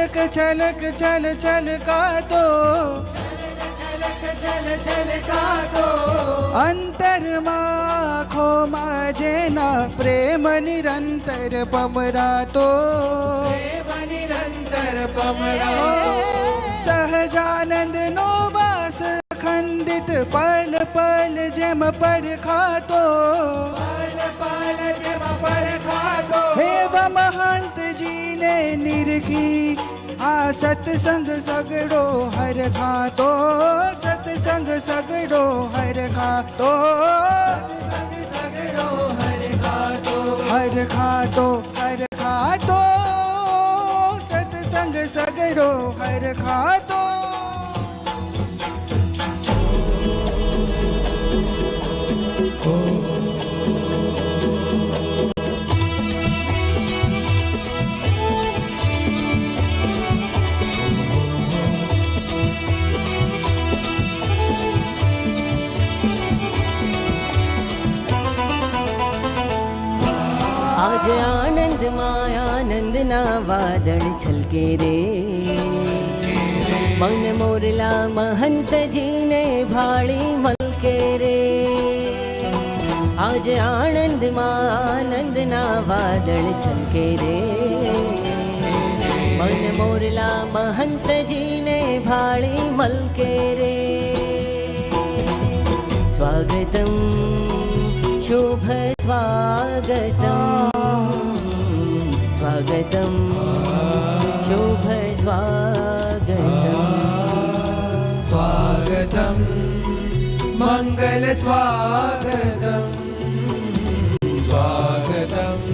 છલક છલક છલ છલકાતો અંતરમાં ખોમાં જેના પ્રેમ નિરંતર પમરાતો સહજાનંદનો વાસ ખંડિત પલ પલ જેમ પરખાતો એવા મહંતજીને નિરખી આ સત્સંગ સગડો હર ખાતો સત્સંગ સગડો હર ખાતો હર ખાતો હર ખાતો સત્સંગ સગડો હર ખાતો आज आनंद में आनंद ना वादळ छलके रे मन मोरला महंत जी ने भाड़ी मलके रे आज आनंद में आनंद ना वादळ छलके रे मन मोरला महंत जी ने भाड़ी मलके रे स्वागतम शुभ स्वागतम स्वागतम शुभ स्वागतम स्वागतम मंगल स्वागतम स्वागतम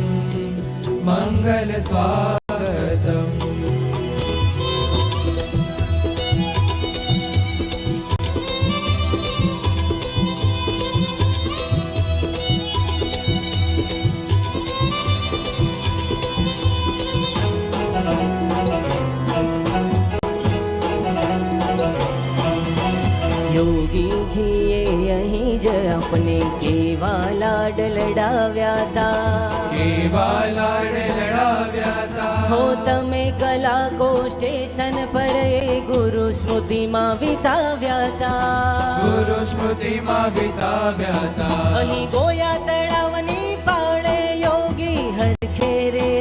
मंगल स्वागतम योगी जीए यहीं ज अपने केवा लाड लडाव्या ता हो तमे कला को स्टेशन पर ए गुरु स्मृति मां विताव्या ता अहीं गोया तळावनी पाळे योगी हरखे रे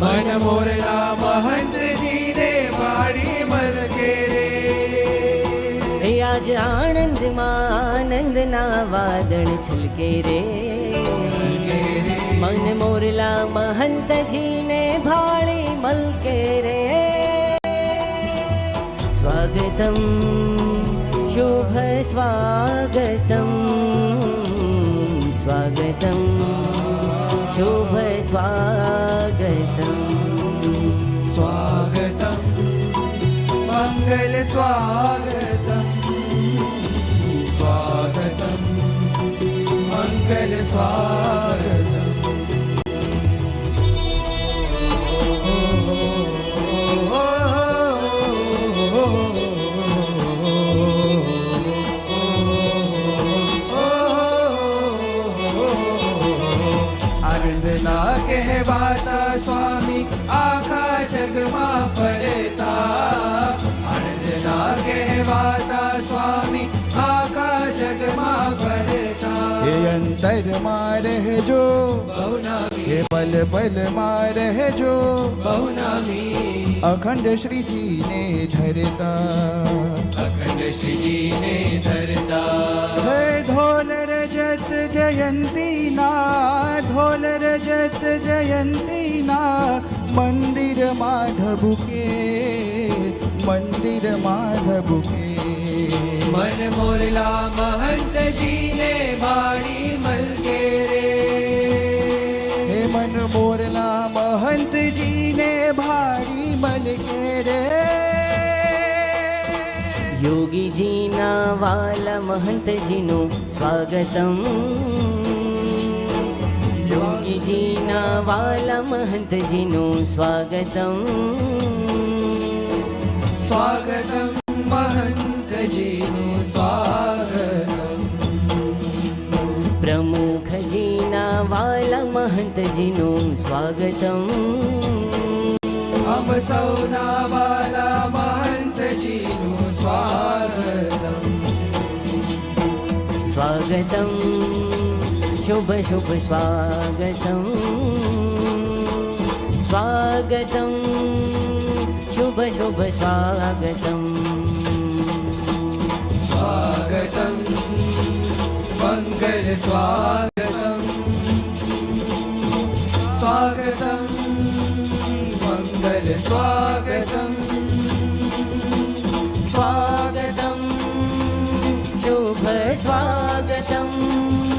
मन मोरला महंत जी ने बाड़ी मलके रे आज आनंद मां आनंद ना वादळ छलके रे मन मोरला महंत जी ने भाड़ी मलके रे स्वागतम शुभ स्वागतम स्वागतम शुभ स्वागतम स्वागतम मंगल स्वागतम स्वागतम मंगल स्वागतम आनंद ना कहवाता स्वामी आखा जगमा फरता आनंद ना कहवाता स्वामी आखा जगमा फरता ये अंतर मां रहजो ये पल पल मां रहजो अखंड श्री जी ने धरता है ढोल रजत जयंती ना ढोल रजत जयंती ना मंदिर माधबुके मंदिर माधबुके मन मोरला महंत जी ने भाड़ी मलके रे हे मन मोरला महंत जी ने भाड़ी मलके रे योगी जी ना वाला महंत जी नु स्वागतम योगी जी ना वाला महंत जी नु स्वागतम स्वागतम महंत जी नु स्वागतम प्रमुख जी ना वाला महंत जी नु स्वागतम આમ સૌના વાલા મહંતજીનું સ્વાગતમ સ્વાગતમ શુભ શુભ સ્વાગતમ સ્વાગતમ શુભ શુભ સ્વાગતમ સ્વાગતમ મંગલ સ્વાગતમ સ્વાગતમ મંગલ સ્વાગતમ સ્વાગતમ શુભ સ્વાગતમ